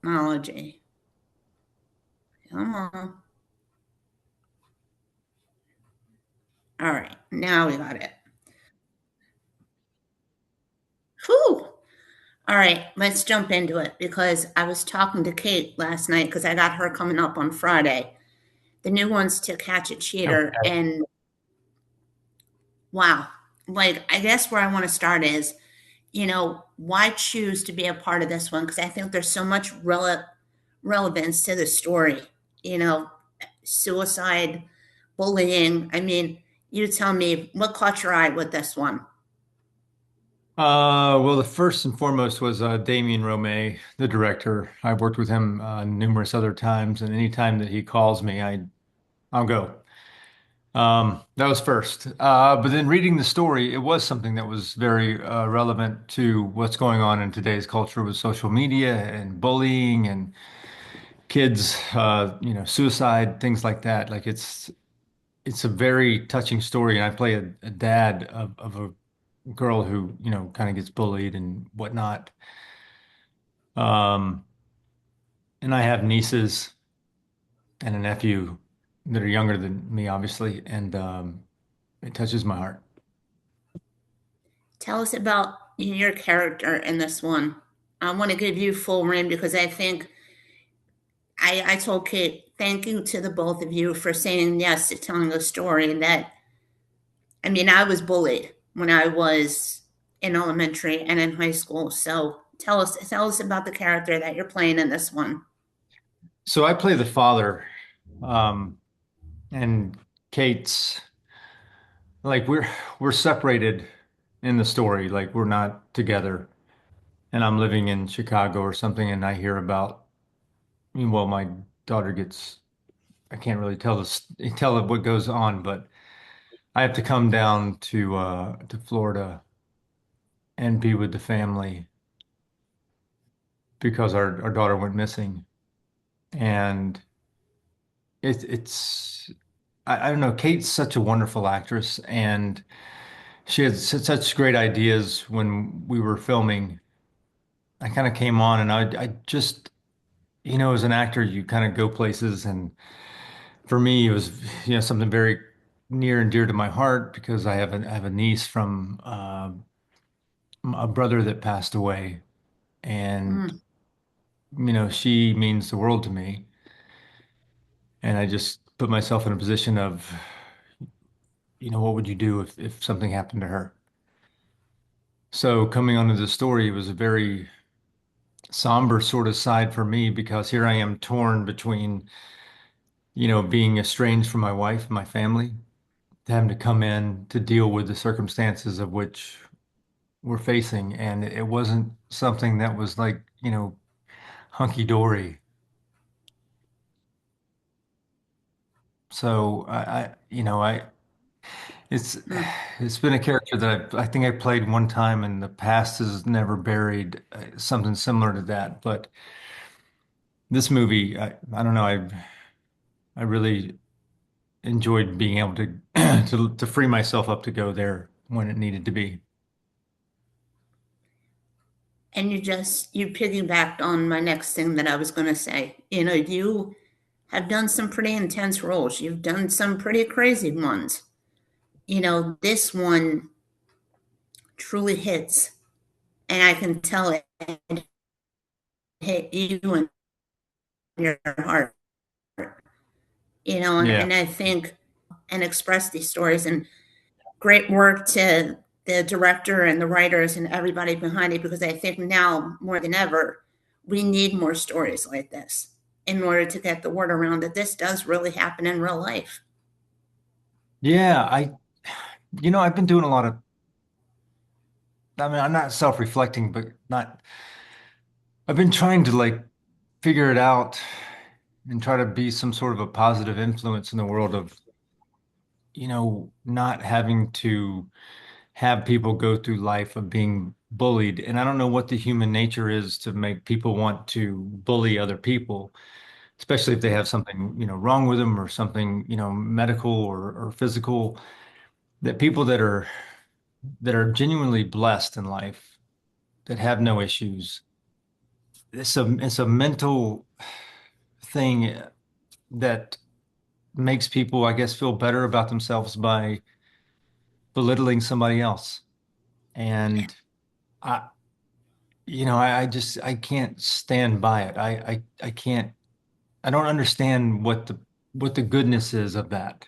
Technology. Come on. All right, now we got it. Whew. All right, let's jump into it because I was talking to Kate last night because I got her coming up on Friday. The new one's To Catch a Cheater. Okay. And wow, like, I guess where I want to start is, why choose to be a part of this one? Because I think there's so much relevance to the story. You know, Suicide, bullying. I mean, you tell me what caught your eye with this one. Well, the first and foremost was Damien Romay, the director. I've worked with him numerous other times, and anytime that he calls me, I'll go. That was first. But then reading the story, it was something that was very relevant to what's going on in today's culture with social media and bullying and kids, suicide, things like that. Like it's a very touching story, and I play a dad of a girl who, kind of gets bullied and whatnot. Um, and I have nieces and a nephew that are younger than me, obviously, and it touches my heart. Tell us about your character in this one. I want to give you full reign because I think I told Kate, thank you to the both of you for saying yes to telling a story that, I mean, I was bullied when I was in elementary and in high school. So tell us about the character that you're playing in this one. So I play the father, um, and Kate's like we're separated in the story, like we're not together. And I'm living in Chicago or something, and I hear about, well, my daughter gets, I can't really tell it what goes on, but I have to come down to Florida and be with the family because our daughter went missing. And it's I don't know, Kate's such a wonderful actress, and she had such great ideas when we were filming. I kind of came on and I just, as an actor, you kind of go places, and for me it was, something very near and dear to my heart because I have a niece from a brother that passed away, and Mm. she means the world to me. And I just put myself in a position of, what would you do if something happened to her? So coming onto the story was a very somber sort of side for me because here I am torn between, being estranged from my wife and my family, having to come in to deal with the circumstances of which we're facing. And it wasn't something that was like, hunky dory. So it's Mm. it's been a character that I think I played one time, and the past has never buried something similar to that. But this movie, I don't know, I really enjoyed being able to to free myself up to go there when it needed to be. And you piggybacked on my next thing that I was going to say. You have done some pretty intense roles. You've done some pretty crazy ones. This one truly hits, and I can tell it hit you in your heart. Yeah. And I think and express these stories and great work to the director and the writers and everybody behind it because I think now more than ever we need more stories like this in order to get the word around that this does really happen in real life. Yeah, I've been doing a lot of, I mean, I'm not self-reflecting, but not, I've been trying to like figure it out and try to be some sort of a positive influence in the world of, not having to have people go through life of being bullied. And I don't know what the human nature is to make people want to bully other people, especially if they have something, wrong with them or something, medical or physical, that people that are genuinely blessed in life, that have no issues, it's a mental thing that makes people, I guess, feel better about themselves by belittling somebody else. And I, I just I can't stand by it. I can't. I don't understand what the goodness is of that.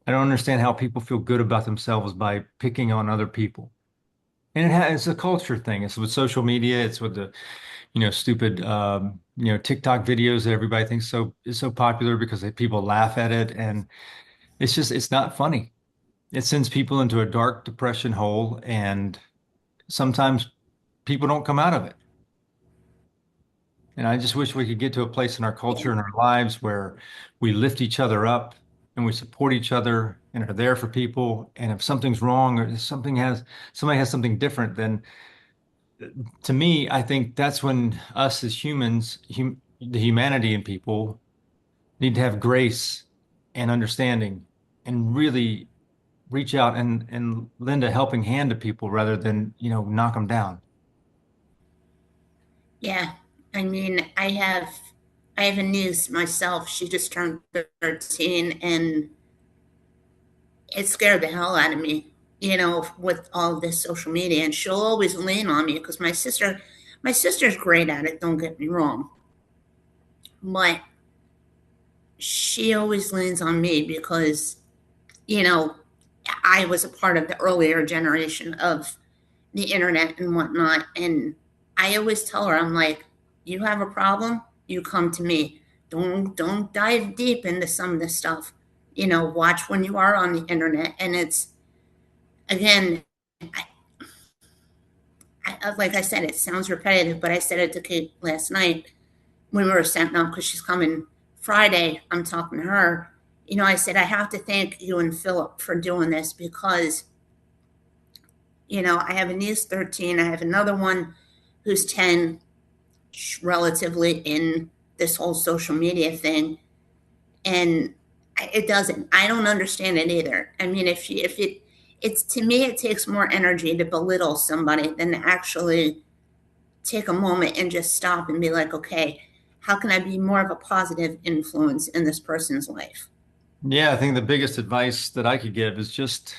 I don't understand how people feel good about themselves by picking on other people. And it's a culture thing. It's with social media. It's with the, stupid, TikTok videos that everybody thinks is so popular because people laugh at it, and it's not funny. It sends people into a dark depression hole, and sometimes people don't come out of it. And I just wish we could get to a place in our Yeah. culture and our lives where we lift each other up and we support each other and are there for people. And if something's wrong or if somebody has something different, then to me, I think that's when us as humans, the humanity in people need to have grace and understanding and really reach out and lend a helping hand to people rather than, knock them down. Yeah. I mean, I have a niece myself. She just turned 13 and it scared the hell out of me, with all this social media. And she'll always lean on me because my sister's great at it, don't get me wrong. But she always leans on me because, you know, I was a part of the earlier generation of the internet and whatnot. And I always tell her, I'm like, you have a problem, you come to me. Don't dive deep into some of this stuff. Watch when you are on the internet. And it's again, I, like I said, it sounds repetitive, but I said it to Kate last night when we were setting up because she's coming Friday. I'm talking to her. I said, I have to thank you and Philip for doing this because, I have a niece 13. I have another one who's 10, relatively in this whole social media thing. And it doesn't, I don't understand it either. I mean, it's to me, it takes more energy to belittle somebody than to actually take a moment and just stop and be like, okay, how can I be more of a positive influence in this person's life? Yeah, I think the biggest advice that I could give is just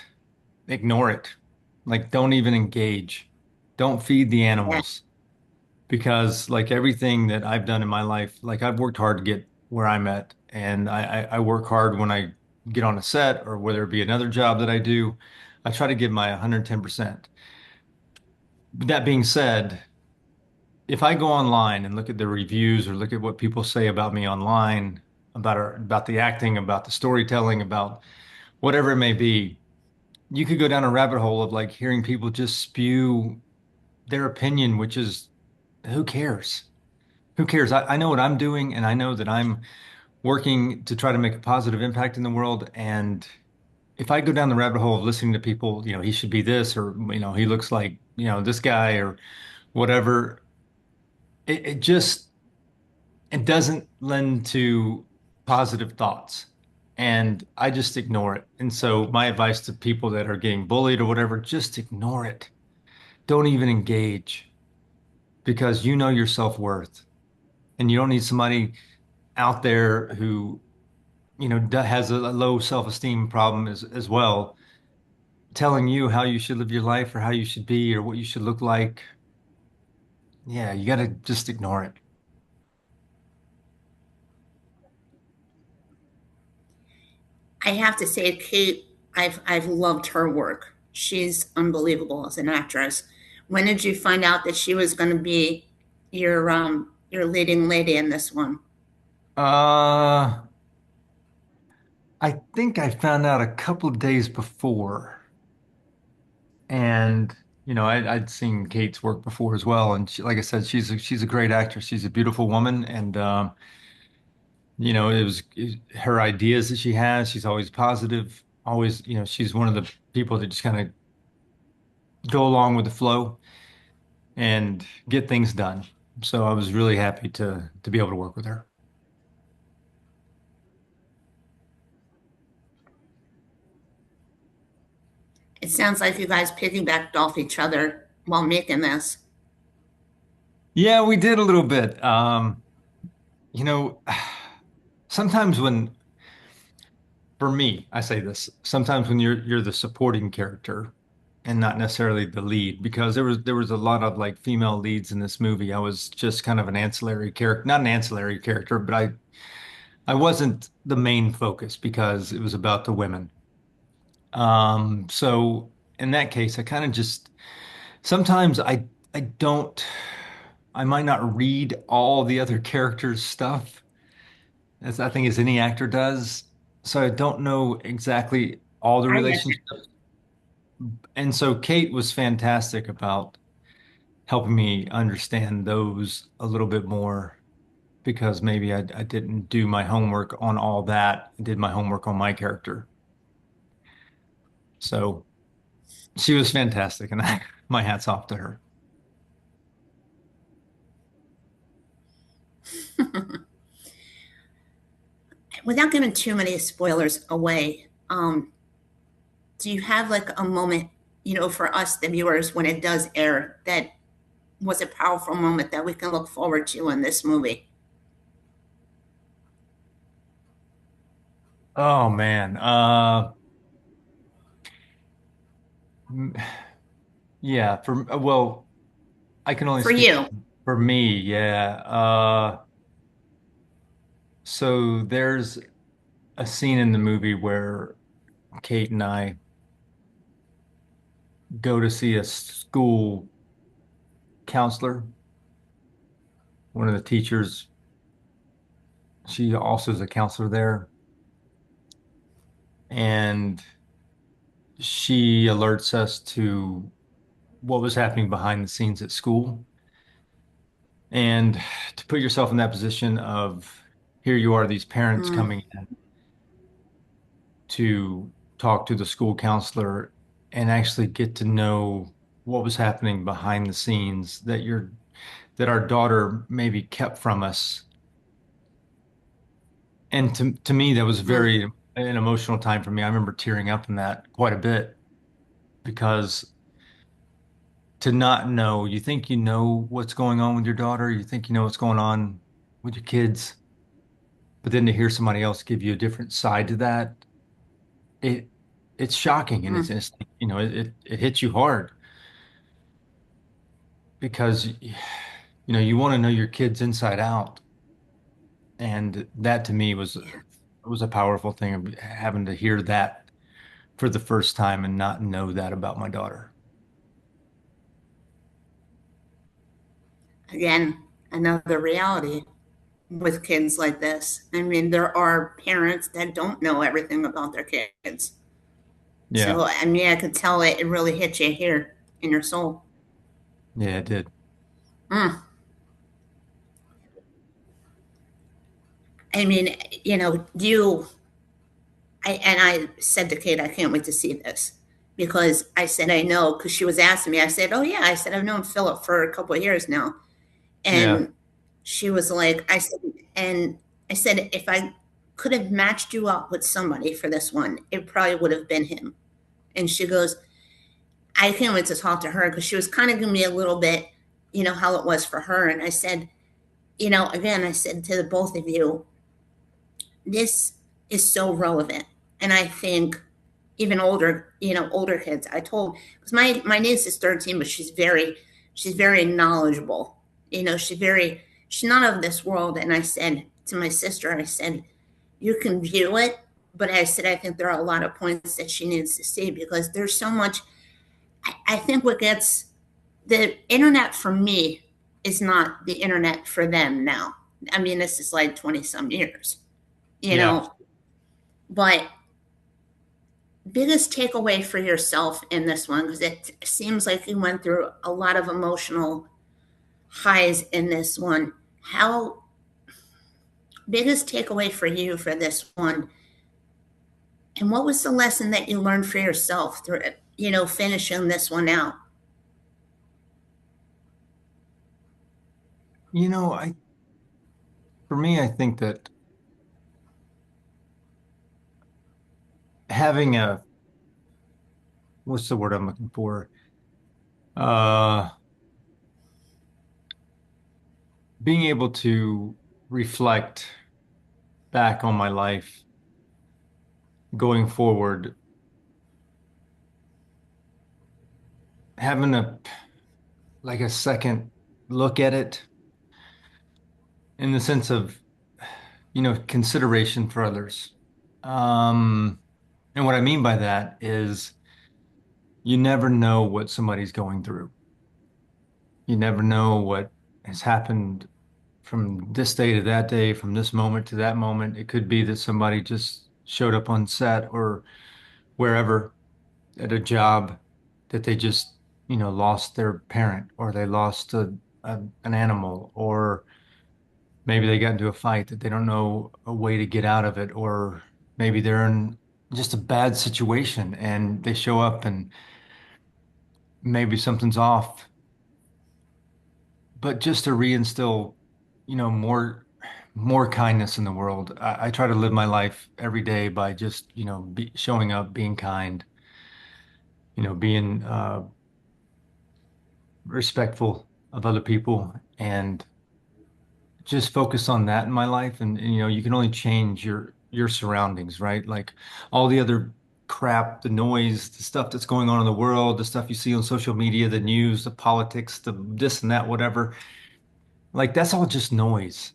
ignore it. Like, don't even engage. Don't feed the Yeah. animals because, like, everything that I've done in my life, like, I've worked hard to get where I'm at. And I work hard when I get on a set or whether it be another job that I do. I try to give my 110%. But that being said, if I go online and look at the reviews or look at what people say about me online, about the acting, about the storytelling, about whatever it may be, you could go down a rabbit hole of like hearing people just spew their opinion, which is who cares? Who cares? I know what I'm doing, and I know that I'm working to try to make a positive impact in the world. And if I go down the rabbit hole of listening to people, he should be this, or he looks like this guy, or whatever, it doesn't lend to positive thoughts. And I just ignore it. And so my advice to people that are getting bullied or whatever, just ignore it. Don't even engage because you know your self-worth and you don't need somebody out there who, has a low self-esteem problem as well, telling you how you should live your life or how you should be or what you should look like. Yeah, you got to just ignore it. I have to say, Kate, I've loved her work. She's unbelievable as an actress. When did you find out that she was going to be your leading lady in this one? Uh, I think I found out a couple of days before. And I'd seen Kate's work before as well, and like I said, she's a great actress. She's a beautiful woman, and her ideas that she has. She's always positive. Always, she's one of the people that just kind of go along with the flow and get things done. So I was really happy to be able to work with her. It sounds like you guys piggybacked off each other while making this. Yeah, we did a little bit. You know, sometimes when, for me, I say this, sometimes when you're the supporting character and not necessarily the lead, because there was a lot of like female leads in this movie. I was just kind of an ancillary character, not an ancillary character, but I wasn't the main focus because it was about the women. So in that case, I kind of just sometimes I don't I might not read all the other characters' stuff as I think as any actor does. So I don't know exactly all the I get that. relationships. And so Kate was fantastic about helping me understand those a little bit more because maybe I didn't do my homework on all that. I did my homework on my character. So she was fantastic, and my hat's off to her. Without giving too many spoilers away, do you have like a moment, for us, the viewers, when it does air, that was a powerful moment that we can look forward to in this movie? Oh man. M- yeah, well, I can only For speak you. for me, yeah. So there's a scene in the movie where Kate and I go to see a school counselor, one of the teachers. She also is a counselor there, and she alerts us to what was happening behind the scenes at school. And to put yourself in that position of here you are, these parents Mm, coming in to talk to the school counselor and actually get to know what was happening behind the scenes that our daughter maybe kept from us. And to me, that was mm. very an emotional time for me. I remember tearing up in that quite a bit because to not know, you think you know what's going on with your daughter, you think you know what's going on with your kids, but then to hear somebody else give you a different side to that, it it's shocking and Mm. it's it hits you hard because you want to know your kids inside out, and that to me was a powerful thing of having to hear that for the first time and not know that about my daughter. Again, another reality with kids like this. I mean, there are parents that don't know everything about their kids. Yeah, So, I mean, I could tell it really hit you here in your soul. yeah, it did. Mm. I mean, I said to Kate, I can't wait to see this because I said, I know, because she was asking me. I said, oh, yeah. I said, I've known Philip for a couple of years now. Yeah. And she was like, I said, if I could have matched you up with somebody for this one, it probably would have been him. And she goes, I can't wait to talk to her because she was kind of giving me a little bit, how it was for her. And I said, again, I said to the both of you, this is so relevant. And I think even older kids, I told, because my niece is 13, but she's very knowledgeable. She's not of this world. And I said to my sister, I said, you can view it, but I said, I think there are a lot of points that she needs to see because there's so much. I think what gets the internet for me is not the internet for them now. I mean, this is like 20 some years, you Yeah. know, but biggest takeaway for yourself in this one, because it seems like you went through a lot of emotional highs in this one. How biggest takeaway for you for this one? And what was the lesson that you learned for yourself through, finishing this one out? I for me, I think that having a what's the word I'm looking for? Uh, being able to reflect back on my life going forward, having a second look at it in the sense of, consideration for others. Um, and what I mean by that is you never know what somebody's going through. You never know what has happened from this day to that day, from this moment to that moment. It could be that somebody just showed up on set or wherever at a job that they just, lost their parent or they lost an animal, or maybe they got into a fight that they don't know a way to get out of it, or maybe they're in just a bad situation and they show up and maybe something's off. But just to reinstill, more kindness in the world. I try to live my life every day by just, showing up, being kind, being respectful of other people, and just focus on that in my life. And, you can only change your surroundings, right? Like all the other crap, the noise, the stuff that's going on in the world, the stuff you see on social media, the news, the politics, the this and that, whatever. Like that's all just noise.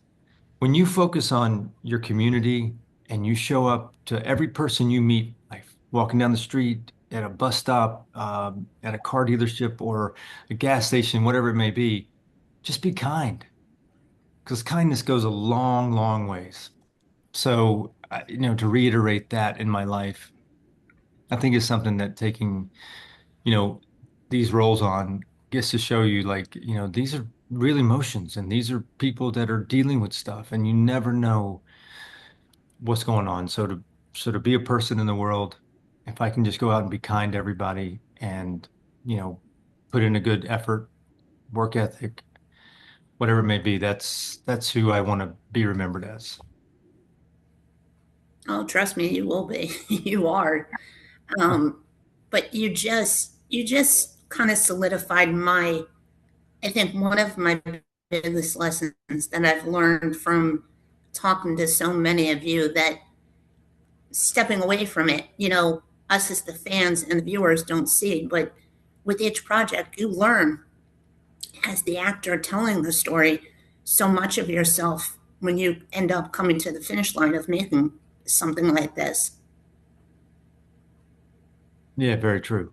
When you focus on your community and you show up to every person you meet, like walking down the street, at a bus stop, at a car dealership or a gas station, whatever it may be, just be kind, because kindness goes a long, long ways. So, to reiterate that in my life, I think is something that taking, you know, these roles on gets to show you, like, these are real emotions and these are people that are dealing with stuff, and you never know what's going on. So to be a person in the world, if I can just go out and be kind to everybody and, you know, put in a good effort, work ethic, whatever it may be, that's who I want to be remembered as. Oh, trust me, you will be. You are. Um, but you just kind of solidified I think one of my biggest lessons that I've learned from talking to so many of you, that stepping away from it, us as the fans and the viewers don't see, but with each project, you learn as the actor telling the story so much of yourself when you end up coming to the finish line of making something like this. Yeah, very true.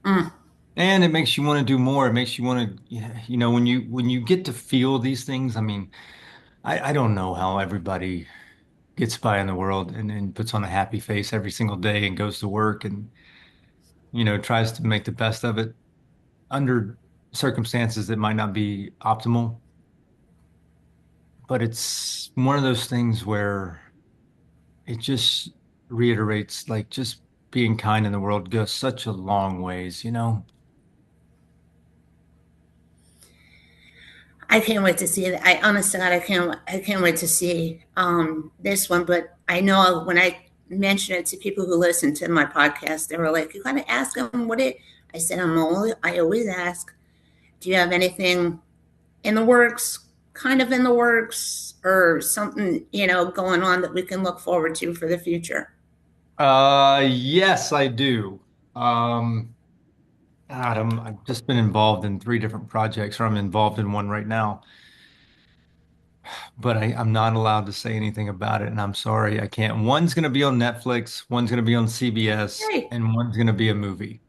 Mm. And it makes you want to do more. It makes you want to, yeah, when you get to feel these things. I mean, I don't know how everybody gets by in the world and puts on a happy face every single day and goes to work and, tries to make the best of it under circumstances that might not be optimal. But it's one of those things where it just reiterates, like, just being kind in the world goes such a long ways. I can't wait to see it. I honestly, God, I can't wait to see this one. But I know when I mention it to people who listen to my podcast, they were like, "You got to ask them what it." I said, I always ask, "Do you have anything in the works, kind of in the works, or something going on that we can look forward to for the future?" Yes, I do. Um, God, I've just been involved in three different projects, or I'm involved in one right now, but I'm not allowed to say anything about it, and I'm sorry, I can't. One's going to be on Netflix, one's going to be on CBS, Hey, and one's going to be a movie.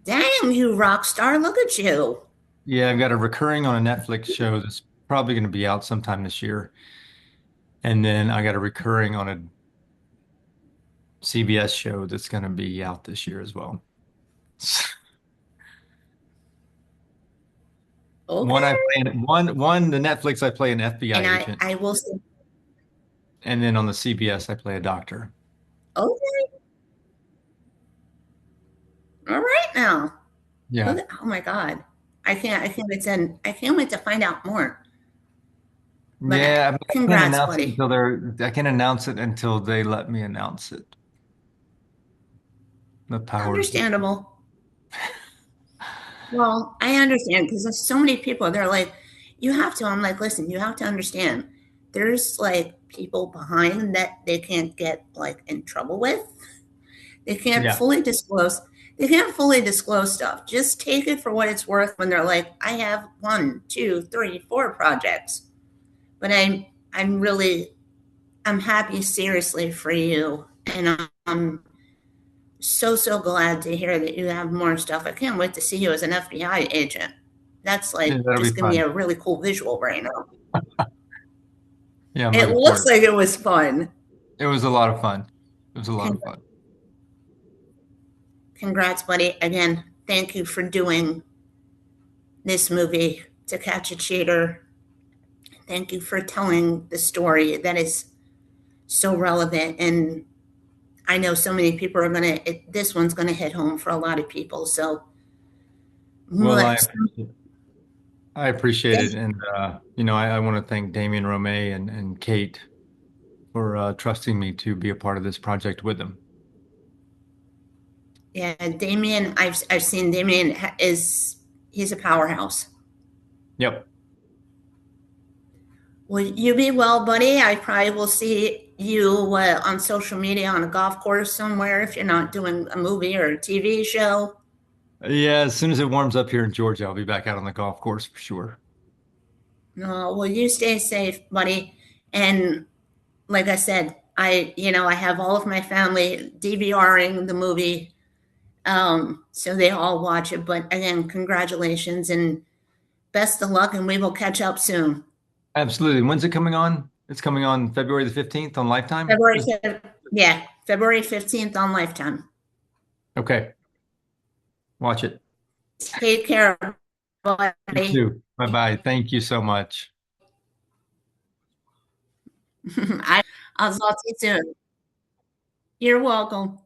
dang, you rock star! Look at you. Yeah, I've got a recurring on a Netflix show that's probably going to be out sometime this year, and then I got a recurring on a CBS show that's going to be out this year as well. One I Okay, play one the Netflix I play an FBI and I agent, I will say, and then on the CBS I play a doctor. okay, all right now. Yeah. Oh my God. I can't wait to find out more. But Yeah, I can't congrats, announce it buddy. until I can't announce it until they let me announce it. The powers that be. Understandable. Well, I understand because there's so many people. They're like, you have to. I'm like, listen, you have to understand. There's like people behind that they can't get like in trouble with. They can't Yeah. fully disclose. They can't fully disclose stuff. Just take it for what it's worth when they're like, I have one, two, three, four projects. But I'm really, I'm happy seriously for you. And I'm so glad to hear that you have more stuff. I can't wait to see you as an FBI agent. That's Yeah, like that'll be just give me fun. a really cool visual right now. Yeah, I'm It looking forward looks to it. like it was fun. It was a lot of fun. It was a lot of fun. Congrats, buddy. Again, thank you for doing this movie, To Catch a Cheater. Thank you for telling the story that is so relevant. And I know so many people are going to, this one's going to hit home for a lot of people. So, Well, much, I appreciate it. And I want to thank Damien Romay and Kate for trusting me to be a part of this project with them. yeah, Damien, I've seen Damien is, he's a powerhouse. Yep. Well, you be well, buddy. I probably will see you on social media on a golf course somewhere if you're not doing a movie or a TV show. Yeah, as soon as it warms up here in Georgia, I'll be back out on the golf course for sure. No, well, you stay safe, buddy. And like I said, I have all of my family DVRing the movie, so they all watch it. But again, congratulations and best of luck, and we will catch up soon. Absolutely. When's it coming on? It's coming on February the 15th on Lifetime? February, yeah, February 15th on Lifetime. Okay. Watch it. Take care, You buddy. too. Bye-bye. Thank you so much. I'll talk to you soon. You're welcome.